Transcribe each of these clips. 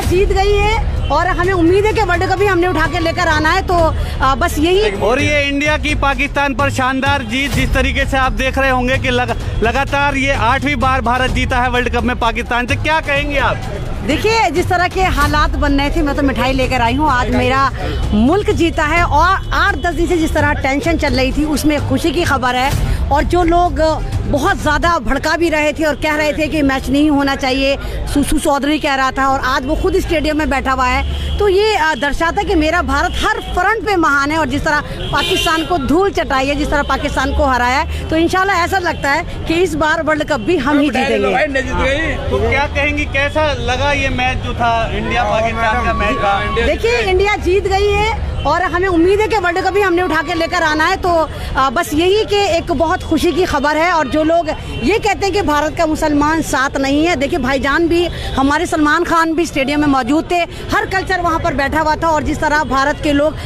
जीत गई है और हमें उम्मीद है कि वर्ल्ड कप भी हमने उठा के लेकर आना है, तो बस यही। और ये इंडिया की पाकिस्तान पर शानदार जीत, जिस तरीके से आप देख रहे होंगे कि लगातार ये 8वीं बार भारत जीता है वर्ल्ड कप में पाकिस्तान से, क्या कहेंगे आप? देखिए, जिस तरह के हालात बन रहे थे, मैं तो मिठाई लेकर आई हूँ। आज मेरा मुल्क जीता है और 8-10 दिन से जिस तरह टेंशन चल रही थी उसमें खुशी की खबर है। और जो लोग बहुत ज़्यादा भड़का भी रहे थे और कह रहे थे कि मैच नहीं होना चाहिए, सुसु चौधरी कह रहा था, और आज वो खुद स्टेडियम में बैठा हुआ है, तो ये दर्शाता है कि मेरा भारत हर फ्रंट पे महान है। और जिस तरह पाकिस्तान को धूल चटाई है, जिस तरह पाकिस्तान को हराया है, तो इंशाल्लाह ऐसा लगता है कि इस बार वर्ल्ड कप भी हम ही जीतेंगे। तो क्या कहेंगी, कैसा लगा ये मैच जो था इंडिया पाकिस्तान का मैच था? देखिए, इंडिया जीत गई है और हमें उम्मीद है कि वर्ल्ड कप भी हमने उठा के लेकर आना है, तो बस यही कि एक बहुत खुशी की खबर है। और जो लोग ये कहते हैं कि भारत का मुसलमान साथ नहीं है, देखिए भाईजान भी, हमारे सलमान खान भी स्टेडियम में मौजूद थे, हर कल्चर वहाँ पर बैठा हुआ था। और जिस तरह भारत के लोग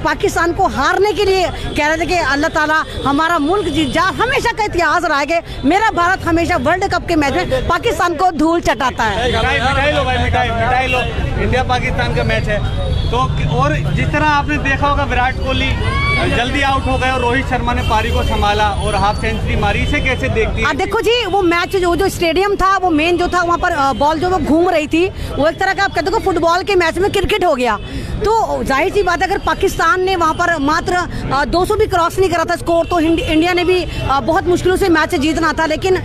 पाकिस्तान को हारने के लिए कह रहे थे कि अल्लाह ताला हमारा मुल्क जीत जा, हमेशा का इतिहास रहा है कि मेरा भारत हमेशा वर्ल्ड कप के मैच में पाकिस्तान को धूल चटाता है। मिठाई लो, इंडिया पाकिस्तान का मैच है तो। और जिस तरह आपने देखा होगा, विराट कोहली जल्दी आउट हो गए और रोहित शर्मा ने पारी को संभाला और हाफ सेंचुरी मारी, इसे कैसे देखती हैं? देखो जी, वो मैच जो स्टेडियम था, वो मेन जो था, वहाँ पर बॉल जो वो घूम रही थी, वो एक तरह का आप कहते हो फुटबॉल के मैच में क्रिकेट हो गया। तो जाहिर सी बात है, अगर पाकिस्तान ने वहाँ पर मात्र 200 भी क्रॉस नहीं करा था स्कोर, तो इंडिया ने भी बहुत मुश्किलों से मैच जीतना था। लेकिन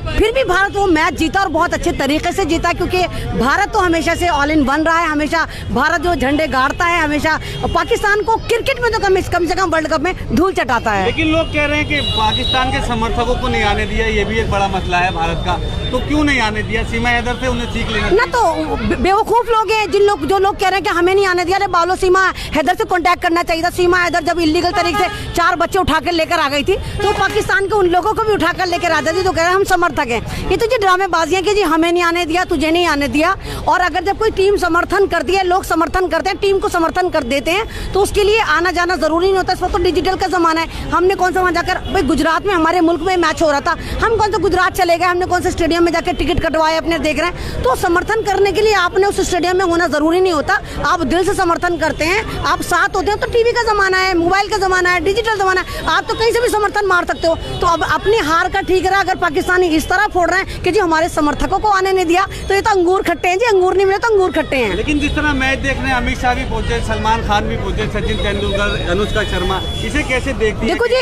फिर भी भारत वो मैच जीता और बहुत अच्छे तरीके से जीता, क्योंकि भारत तो हमेशा से ऑल इन वन रहा है। हमेशा भारत जो झंडे गाड़ता है, हमेशा पाकिस्तान को क्रिकेट में तो कम से कम वर्ल्ड कप में धूल चटाता है। लेकिन लोग कह रहे हैं कि पाकिस्तान के समर्थकों को नहीं आने दिया, ये भी एक बड़ा मसला है भारत का। तो क्यों नहीं आने दिया? सीमा हैदर से उन्हें सीख लेना ना, तो बेवकूफ लोग हैं जो लोग कह रहे हैं कि हमें नहीं आने दिया। अरे बालो, सीमा हैदर से कांटेक्ट करना चाहिए था। सीमा हैदर जब इलीगल तरीके से 4 बच्चे उठाकर लेकर आ गई थी, तो पाकिस्तान के उन लोगों को भी उठाकर लेकर आते थे, तो कह रहे हैं हम समर्थक हैं। ये तो जी ड्रामेबाजियां कि जी हमें नहीं आने दिया, तुझे नहीं आने दिया। और अगर जब कोई टीम समर्थन करती है, लोग समर्थन करते हैं, टीम को समर्थन कर देते हैं, तो उसके लिए आना जाना जरूरी नहीं होता। इस वक्त तो डिजिटल का जमाना है। हमने कौन सा वहाँ जाकर, भाई गुजरात में हमारे मुल्क में मैच हो रहा था, हम कौन सा गुजरात चले गए, हमने कौन सा स्टेडियम में जाकर टिकट कटवाए अपने देख रहे हैं। तो समर्थन करने के लिए आपने उस स्टेडियम में होना जरूरी नहीं होता। आप दिल से समर्थन करते हैं, आप साथ होते हैं। तो टीवी का जमाना है, मोबाइल का जमाना है, डिजिटल जमाना है, आप तो कहीं से भी समर्थन मार सकते हो। तो अब अपनी हार का ठीक रहा। अगर पाकिस्तानी इस तरह फोड़ रहे हैं कि जी हमारे समर्थकों को आने नहीं दिया, तो ये तो अंगूर खट्टे हैं जी, अंगूर नहीं मिले तो अंगूर खट्टे हैं। लेकिन जिस तरह मैच देखने अमित शाह भी पहुंचे, सलमान खान भी पहुंचे, सचिन तेंदुलकर, अनुष्का शर्मा, इसे कैसे देखती हैं? देखो जी,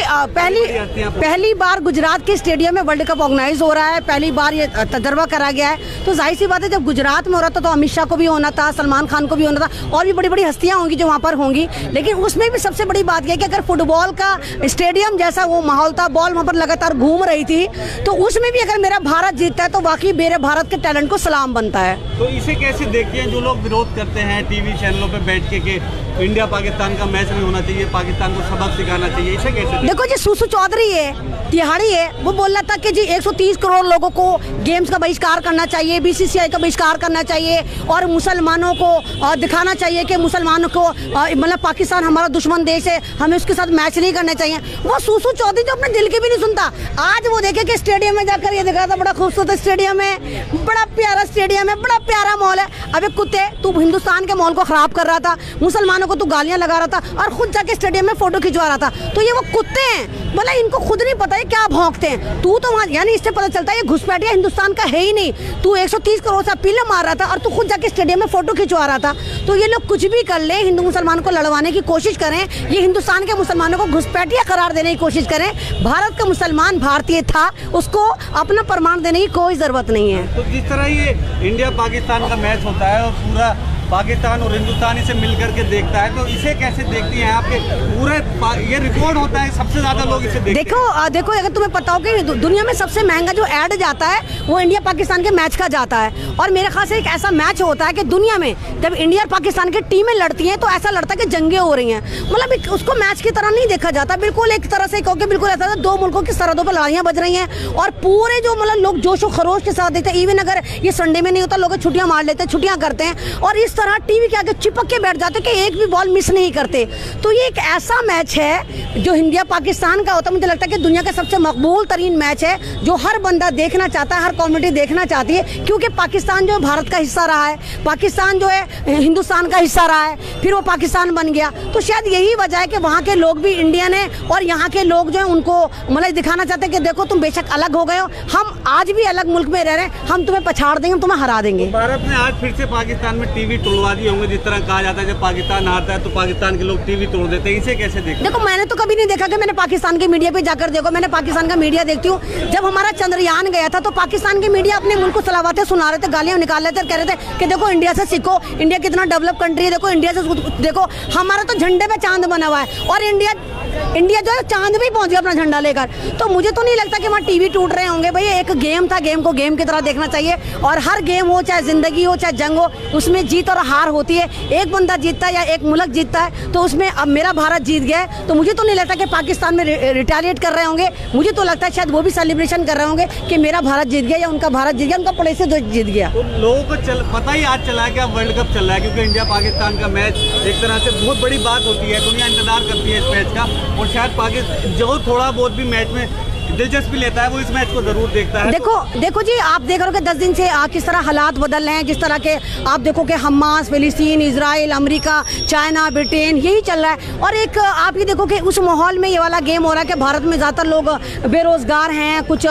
पहली बार गुजरात के स्टेडियम में वर्ल्ड कप ऑर्गेनाइज हो रहा है, पहली बार ये तजर्बा करा गया है। तो जाहिर सी बात है, जब गुजरात में हो रहा था तो अमित शाह को भी होना था, सलमान खान को भी होना था, और भी बड़ी बड़ी हस्तियां होंगी जो वहाँ पर होंगी। लेकिन उसमें भी सबसे बड़ी बात यह कि अगर फुटबॉल का स्टेडियम जैसा वो माहौल था, बॉल वहाँ पर लगातार घूम रही थी, तो उसमें भी अगर मेरा भारत जीतता है तो वाकई मेरे भारत के टैलेंट को सलाम बनता है। तो इसे कैसे देखती हैं जो लोग विरोध करते हैं टीवी चैनलों पे बैठ के कि इंडिया पाकिस्तान का मैच नहीं होना चाहिए, पाकिस्तान को सबक सिखाना चाहिए, इसे कैसे? देखो जी, सुसु चौधरी है, तिहाड़ी है, वो बोल रहा था कि जी 130 करोड़ लोगों को गेम्स का बहिष्कार करना चाहिए, BCCI का बहिष्कार करना चाहिए, और मुसलमानों को दिखाना चाहिए कि मुसलमानों को मतलब पाकिस्तान हमारा दुश्मन देश है, हमें उसके साथ मैच नहीं करना चाहिए। वो सुसु चौधरी जो अपने दिल की भी नहीं सुनता, आज वो देखे कि स्टेडियम में जाकर ये दिखा था, बड़ा खूबसूरत स्टेडियम है, बड़ा प्यारा स्टेडियम है, बड़ा प्यारा मॉल है। अबे कुत्ते, तू हिंदुस्तान के मॉल को खराब कर रहा था, मुसलमानों को तू गालियां लगा रहा था, और खुद जाके स्टेडियम में फोटो खिंचवा रहा था। तो ये वो कुत्ते हैं, मतलब इनको खुद नहीं पता है क्या भौंकते हैं। तू तो वहाँ, यानी इससे पता चलता है ये घुसपैठिया हिंदुस्तान का है ही नहीं। तू 130 करोड़ से अपील मार रहा था और तू खुद जाके स्टेडियम में फोटो खिंचवा रहा था। तो ये लोग कुछ भी कर ले, हिंदू मुसलमान को लड़वाने की कोशिश करें, ये हिंदुस्तान के मुसलमानों को घुसपैठिया करार देने की कोशिश करें। भारत का मुसलमान भारतीय था, उसको अपना प्रमाण देने की कोई जरूरत नहीं है। तो जिस तरह ये इंडिया पाकिस्तान का मैच होता है और पूरा पाकिस्तान और हिंदुस्तान इसे मिलकर के देखता है, तो इसे कैसे देखती हैं आपके? पूरे ये रिकॉर्ड होता है, सबसे ज्यादा लोग इसे देखते हैं। देखो अगर तुम्हें पता हो कि दुनिया में सबसे महंगा जो ऐड जाता है वो इंडिया पाकिस्तान के मैच का जाता है। और मेरे ख्याल से एक ऐसा मैच होता है कि दुनिया में जब इंडिया और पाकिस्तान की टीमें लड़ती हैं तो ऐसा लगता है कि जंगें हो रही हैं, मतलब उसको मैच की तरह नहीं देखा जाता। बिल्कुल एक तरह से कहो कि बिल्कुल ऐसा दो मुल्कों की सरहदों पर लड़ाइयाँ बज रही हैं और पूरे जो मतलब लोग जोशो खरोश के साथ देखते हैं। इवन अगर ये संडे में नहीं होता, लोग छुट्टियाँ मार लेते हैं, छुट्टियाँ करते हैं, और इस तरह टीवी के आगे चिपक के बैठ जाते कि एक भी बॉल मिस नहीं करते। तो ये एक ऐसा मैच है जो इंडिया पाकिस्तान का होता है, मुझे लगता है कि दुनिया का सबसे मकबूल तरीन मैच है, जो हर बंदा देखना चाहता है, हर कम्युनिटी देखना चाहती है, क्योंकि पाकिस्तान जो है भारत का हिस्सा रहा है, पाकिस्तान जो है हिंदुस्तान का हिस्सा रहा है, फिर वो पाकिस्तान बन गया। तो शायद यही वजह है कि वहाँ के लोग भी इंडियन है और यहाँ के लोग जो है उनको मतलब दिखाना चाहते हैं कि देखो तुम बेशक अलग हो गए हो, हम आज भी अलग मुल्क में रह रहे हैं, हम तुम्हें पछाड़ देंगे, हम तुम्हें हरा देंगे। भारत ने आज फिर से पाकिस्तान में टीवी तोड़वा दिए होंगे, जिस तरह कहा जाता है जब पाकिस्तान हारता है तो पाकिस्तान के लोग टीवी तोड़ देते हैं, इसे कैसे देखते? देखो मैंने तो कभी नहीं देखा कि मैंने पाकिस्तान के मीडिया पे जाकर देखो, मैंने पाकिस्तान का मीडिया देखती हूँ। जब हमारा चंद्रयान गया था तो पाकिस्तान के मीडिया अपने मुल्क को सलावतें सुना रहे थे, गालियां निकाल रहे थे, कह रहे थे कि देखो इंडिया से सीखो, इंडिया कितना डेवलप कंट्री है, देखो इंडिया से देखो, हमारा तो झंडे पे चांद बना हुआ है और इंडिया जो है चांद भी पहुंच गया अपना झंडा लेकर। तो मुझे तो नहीं लगता कि वहाँ टीवी टूट रहे होंगे। भाई एक गेम था, गेम को गेम की तरह देखना चाहिए और हर गेम हो, चाहे जिंदगी हो चाहे जंग हो, उसमें जीत और हार होती है। एक बंदा जीतता है या एक मुल्क जीतता है, तो उसमें अब मेरा भारत जीत गया है, तो मुझे तो नहीं लगता कि पाकिस्तान में रिटेलिएट कर रहे होंगे। मुझे तो लगता है शायद वो भी सेलिब्रेशन कर रहे होंगे कि मेरा भारत जीत गया या उनका भारत जीत गया, उनका प्लेस जीत गया। तो लोगों को पता ही आज चला है कि अब वर्ल्ड कप चल रहा है, क्योंकि इंडिया पाकिस्तान का मैच एक तरह से बहुत बड़ी बात होती है, दुनिया इंतजार करती है इस मैच का, और शायद पाकिस्तान जो थोड़ा बहुत भी मैच में दिलचस्पी लेता है वो इस मैच को जरूर देखता है। देखो जी, आप देख रहे हो कि 10 दिन से किस तरह हालात बदल रहे हैं, जिस तरह के आप देखो कि हमास, फिलिस्तीन, इजराइल, अमेरिका, चाइना, ब्रिटेन, यही चल रहा है। और एक आप ये देखो कि उस माहौल में ये वाला गेम हो रहा है कि भारत में ज़्यादातर लोग बेरोजगार हैं, कुछ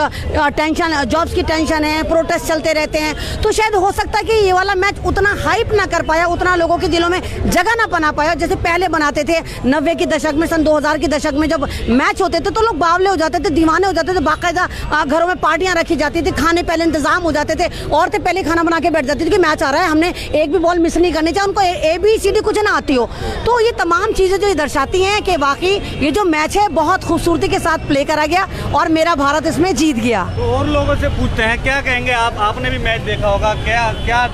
टेंशन, जॉब्स की टेंशन है, प्रोटेस्ट चलते रहते हैं। तो शायद हो सकता है कि ये वाला मैच उतना हाइप ना कर पाया, उतना लोगों के दिलों में जगह ना बना पाया जैसे पहले बनाते थे 90 के दशक में, सन 2000 के दशक में जब मैच होते थे तो लोग बावले हो जाते थे, दीवाने हो जाते थे, बाकायदा घरों में पार्टियां रखी जाती थी, खाने पहले इंतजाम हो जाते थे, औरतें पहले खाना बना के बैठ जाती थी कि मैच आ रहा है, हमने एक भी बॉल मिस नहीं करनी चाहिए, उनको ABCD कुछ ना आती हो। तो ये तमाम चीजें जो ये दर्शाती हैं कि वाकई ये जो मैच है बहुत खूबसूरती के साथ प्ले करा गया और मेरा भारत इसमें जीत गया। तो और लोगों से पूछते हैं, क्या कहेंगे आप? आपने भी मैच देखा होगा, क्या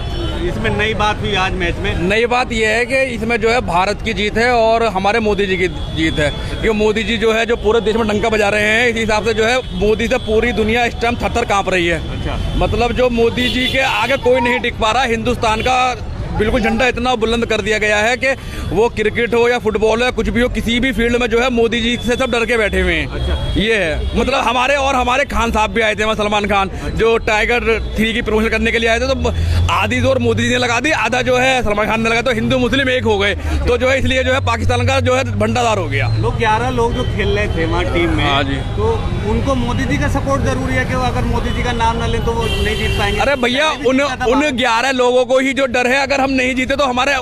इसमें नई बात हुई आज मैच में? नई बात यह है कि इसमें जो है भारत की जीत है और हमारे मोदी जी की जीत है, क्योंकि मोदी जी जो है जो पूरे देश में डंका बजा रहे हैं, इस हिसाब से जो है मोदी से पूरी दुनिया इस टाइम थर-थर कांप रही है। अच्छा। मतलब जो मोदी जी के आगे कोई नहीं टिक पा रहा, हिंदुस्तान का बिल्कुल झंडा इतना बुलंद कर दिया गया है कि वो क्रिकेट हो या फुटबॉल हो, कुछ भी हो, किसी भी फील्ड में जो है मोदी जी से सब डर के बैठे हुए हैं। अच्छा। ये है मतलब हमारे खान साहब भी आए थे वहाँ, सलमान खान जो टाइगर 3 की प्रमोशन करने के लिए आए थे, तो आधी जोर मोदी जी ने लगा दी, आधा जो है सलमान खान ने लगा, तो हिंदू मुस्लिम एक हो गए, तो जो है इसलिए जो है पाकिस्तान का जो है भंडादार हो गया। लोग 11 लोग जो खेल रहे थे वहाँ टीम में, हाँ जी, तो उनको मोदी जी का सपोर्ट जरूरी है कि अगर मोदी जी का नाम न ले तो वो नहीं जीत पाएंगे। अरे भैया उन 11 लोगों को ही जो डर है, अगर हम नहीं जीते तो हमारे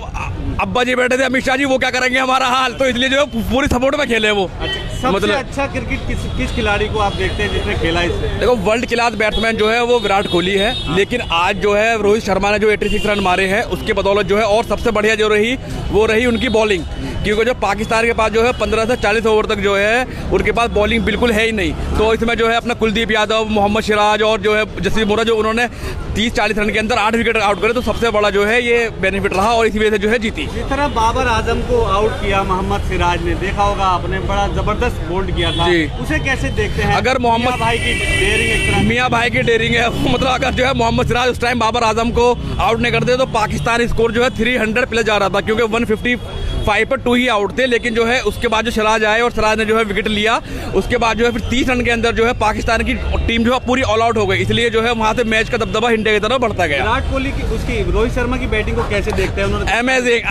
अब्बा जी बैठे थे अमित शाह जी, वो क्या करेंगे हमारा हाल, तो इसलिए जो है पूरी सपोर्ट में खेले वो। सबसे मतलब अच्छा क्रिकेट किस खिलाड़ी को आप देखते हैं जिसने खेला इससे? देखो वर्ल्ड क्लास बैट्समैन जो है वो विराट कोहली है, लेकिन आज जो है रोहित शर्मा ने जो 86 रन मारे हैं उसके बदौलत जो है, और सबसे बढ़िया जो रही वो रही उनकी बॉलिंग, क्योंकि जो पाकिस्तान के पास जो है 15 से 40 ओवर तक जो है उनके पास बॉलिंग बिल्कुल है ही नहीं। तो इसमें जो है अपना कुलदीप यादव, मोहम्मद सिराज और जो है जसप्रीत बुमराह, जो उन्होंने 30-40 रन के अंदर 8 विकेट आउट करे, तो सबसे बड़ा जो है ये बेनिफिट रहा और इसी वजह से जो है जीती। जिस तरह बाबर आजम को आउट किया मोहम्मद सिराज ने, देखा होगा आपने, बड़ा जबरदस्त बोल्ड किया था, उसे कैसे देखते हैं? अगर मोहम्मद भाई की डेयरिंग, मियां भाई की डेयरिंग है, मतलब अगर जो है मोहम्मद सिराज उस टाइम बाबर आजम को आउट नहीं करते तो पाकिस्तान स्कोर जो है 300 प्लस जा रहा था, क्योंकि 155 पर 2 ही आउट थे, लेकिन जो है उसके बाद जो सिराज आए और सिराज ने जो है विकेट लिया, उसके बाद जो है फिर 30 रन के अंदर जो है पाकिस्तान की टीम जो है पूरी ऑल आउट हो गई, इसलिए जो है वहां से मैच का दबदबा इंडिया की तरफ बढ़ता गया। विराट कोहली की उसकी रोहित शर्मा की बैटिंग को कैसे देखते हैं? उन्होंने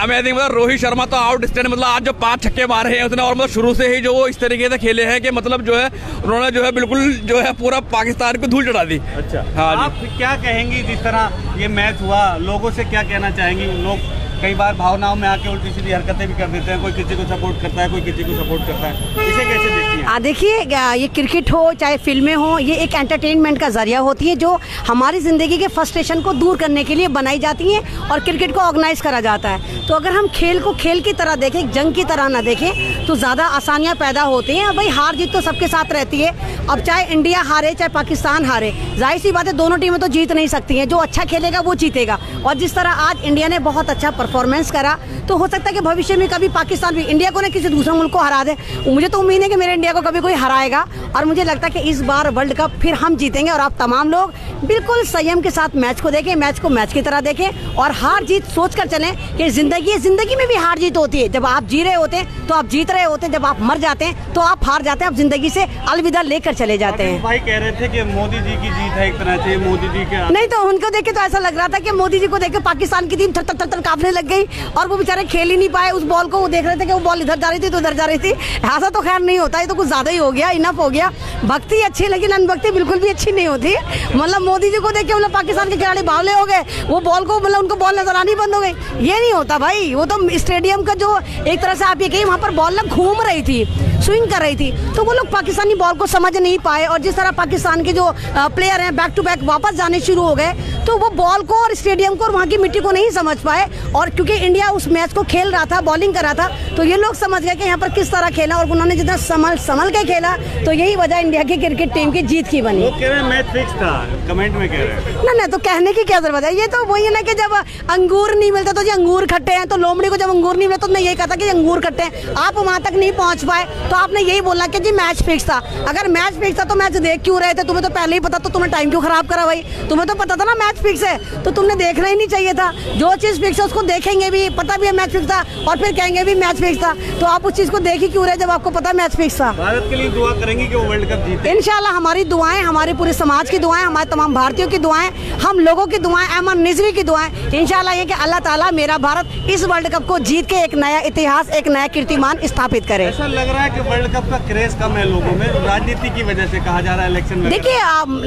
अमेजिंग मतलब रोहित शर्मा तो आउट स्टैंड, मतलब आज जो 5 छक्के मारे हैं उसने, और मतलब शुरू से ही जो वो इस तरीके से खेले हैं कि मतलब जो है उन्होंने जो है बिल्कुल जो है पूरा पाकिस्तान को धूल चढ़ा दी। अच्छा, हाँ, आप क्या कहेंगी जिस तरह ये मैच हुआ, लोगों से क्या कहना चाहेंगी? लोग कई बार भावनाओं में आके उल्टी सीधी हरकतें भी कर देते हैं, कोई किसी को सपोर्ट करता है, कोई किसी को सपोर्ट करता है, इसे कैसे देखती हैं? देखिए ये क्रिकेट हो चाहे फिल्में हो, ये एक एंटरटेनमेंट का जरिया होती है जो हमारी ज़िंदगी के फ्रस्ट्रेशन को दूर करने के लिए बनाई जाती हैं और क्रिकेट को ऑर्गेनाइज करा जाता है। तो अगर हम खेल को खेल की तरह देखें, जंग की तरह ना देखें, तो ज़्यादा आसानियाँ पैदा होती हैं। भाई हार जीत तो सबके साथ रहती है, अब चाहे इंडिया हारे चाहे पाकिस्तान हारे, जाहिर सी बात है दोनों टीमें तो जीत नहीं सकती हैं, जो अच्छा खेलेगा वो जीतेगा। और जिस तरह आज इंडिया ने बहुत अच्छा परफॉर्मेंस करा, तो हो सकता है कि भविष्य में कभी पाकिस्तान भी इंडिया को ना किसी दूसरे मुल्क को हरा दे। मुझे तो उम्मीद है कि मेरे इंडिया को कभी कोई हराएगा और मुझे लगता है कि इस बार वर्ल्ड कप फिर हम जीतेंगे। और आप तमाम लोग बिल्कुल संयम के साथ मैच को देखें, मैच को मैच की तरह देखें और हार जीत सोच कर चलें कि जिंदगी में भी हार जीत होती है। जब आप जी रहे होते हैं तो आप जीत रहे होते हैं, जब आप मर जाते हैं तो आप हार जाते हैं, आप जिंदगी से अलविदा लेकर चले जाते हैं। भाई कह रहे थे कि मोदी जी की जीत है एक तरह से, मोदी जी के नहीं तो उनको देख के तो ऐसा लग रहा था कि मोदी जी को देख के पाकिस्तान की टीम थर थर कांपने लग गई और वो बेचारे खेल ही नहीं पाए उस बॉल को। वो देख रहे थे कि वो बॉल इधर जा रही थी तो उधर जा रही थी। ऐसा तो खैर नहीं होता, ये तो कुछ ज्यादा ही हो गया, इनफ हो गया। भक्ति अच्छी लेकिन अनभक्ति बिल्कुल भी अच्छी नहीं होती। मतलब मोदी जी को देख के मतलब पाकिस्तान के खिलाड़ी बावले हो गए, वो बॉल को मतलब उनको बॉल नजर आनी बंद हो गई। ये नहीं होता भाई, वो तो स्टेडियम का जो एक तरह से आप ये कहिए वहाँ पर बॉल ना घूम रही थी, स्विंग कर रही थी, तो वो लोग पाकिस्तानी बॉल को समझ नहीं पाए। और जिस तरह पाकिस्तान के जो प्लेयर हैं बैक टू बैक वापस जाने शुरू हो गए तो वो बॉल को और स्टेडियम को और वहाँ की मिट्टी को नहीं समझ पाए। और क्योंकि इंडिया उस मैच को खेल रहा था, बॉलिंग कर रहा था, तो ये लोग समझ गए कि यहाँ पर किस तरह खेला और उन्होंने जितना संभल के खेला तो यही वजह इंडिया की क्रिकेट टीम की जीत की बनी। वो कह रहे हैं मैच फिक्स था, कमेंट में कह रहे हैं। ना तो कहने की क्या जरूरत है, ये तो वही है ना कि जब अंगूर नहीं मिलता तो जी अंगूर खट्टे हैं, तो लोमड़ी को जब अंगूर नहीं मिलता तो मैं यही कहता कि अंगूर खट्टे हैं। आप वहाँ तक नहीं पहुँच पाए तो आपने यही बोला कि जी मैच फिक्स था। अगर मैच फिक्स था तो मैच देख क्यों रहे थे? तुम्हें तो पहले ही पता, तो तुम्हें टाइम क्यों खराब करा भाई? तुम्हें तो पता था ना मैच फिक्स है, तो तुमने देखना ही नहीं चाहिए था। जो चीज फिक्स है उसको देखेंगे भी, पता भी है मैच फिक्स था और फिर कहेंगे भी मैच फिक्स था, तो आप उस चीज को देख ही क्यों रहे जब आपको पता मैच फिक्स था? भारत के लिए दुआ करेंगे कि वो वर्ल्ड कप जीते। इंशाल्लाह हमारी दुआएं, हमारे पूरे समाज की दुआएं, हमारे तमाम भारतीयों की दुआएं, हम लोगों की दुआएं, अमन निजवी की दुआएं, इंशाल्लाह ये कि अल्लाह ताला मेरा भारत इस वर्ल्ड कप को जीत के एक नया इतिहास, एक नया कीर्तिमान स्थापित करे। ऐसा लग रहा है कि वर्ल्ड कप का क्रेज कम है लोगों में, राजनीति की वजह से कहा जा रहा है इलेक्शन में। देखिए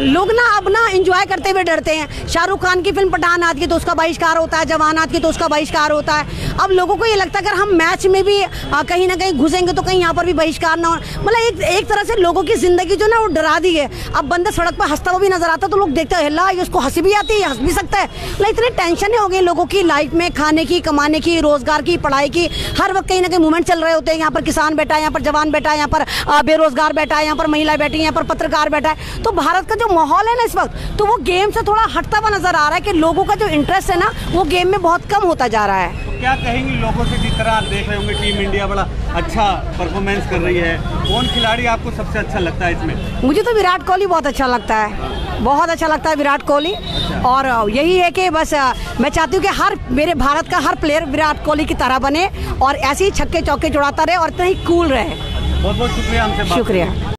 लोग ना अब ना एंजॉय करते हुए डरते हैं। शाहरुख खान की फिल्म पठान आती है तो उसका बहिष्कार होता है, जवान आती है तो उसका बहिष्कार होता है। अब लोगों को ये लगता है अगर हम मैच में भी कहीं ना कहीं घुसेंगे तो कहीं यहाँ पर भी बहिष्कार ना हो। मतलब एक तरह से लोगों की जिंदगी जो ना वो डरा दी है। अब बंदा सड़क पर हंसता हुआ भी नजर आता तो लोग देखते हैं ला उसको हंसी भी आती है, हंस भी सकता है। मतलब इतनी टेंशन हो गई लोगों की लाइफ में, खाने की, कमाने की, रोजगार की, पढ़ाई की, हर वक्त कहीं ना कहीं मूवमेंट चल रहे होते हैं। यहाँ पर किसान बैठा है, यहाँ पर जवान बैठा है, यहाँ पर बेरोजगार बैठा है, यहाँ पर महिला बैठी है, यहाँ पर पत्रकार बैठा है। तो भारत का जो माहौल है ना इस वक्त, तो वो गेम से थोड़ा हटता हुआ नजर आ रहा है कि लोगों का जो इंटरेस्ट है ना वो गेम में बहुत कम होता जा रहा है। तो क्या कहेंगे लोगों से, जिस तरह आप देख रहे होंगे टीम इंडिया बड़ा अच्छा परफॉर्मेंस कर रही है, कौन खिलाड़ी आपको सबसे अच्छा लगता है इसमें? मुझे तो विराट कोहली बहुत अच्छा लगता है, बहुत अच्छा लगता है विराट कोहली। और यही है कि बस मैं चाहती हूँ कि हर मेरे भारत का हर प्लेयर विराट कोहली की तरह बने और ऐसे ही छक्के चौके जुड़ाता रहे और इतना ही कूल रहे। बहुत बहुत शुक्रिया हमसे बात करने के लिए। शुक्रिया।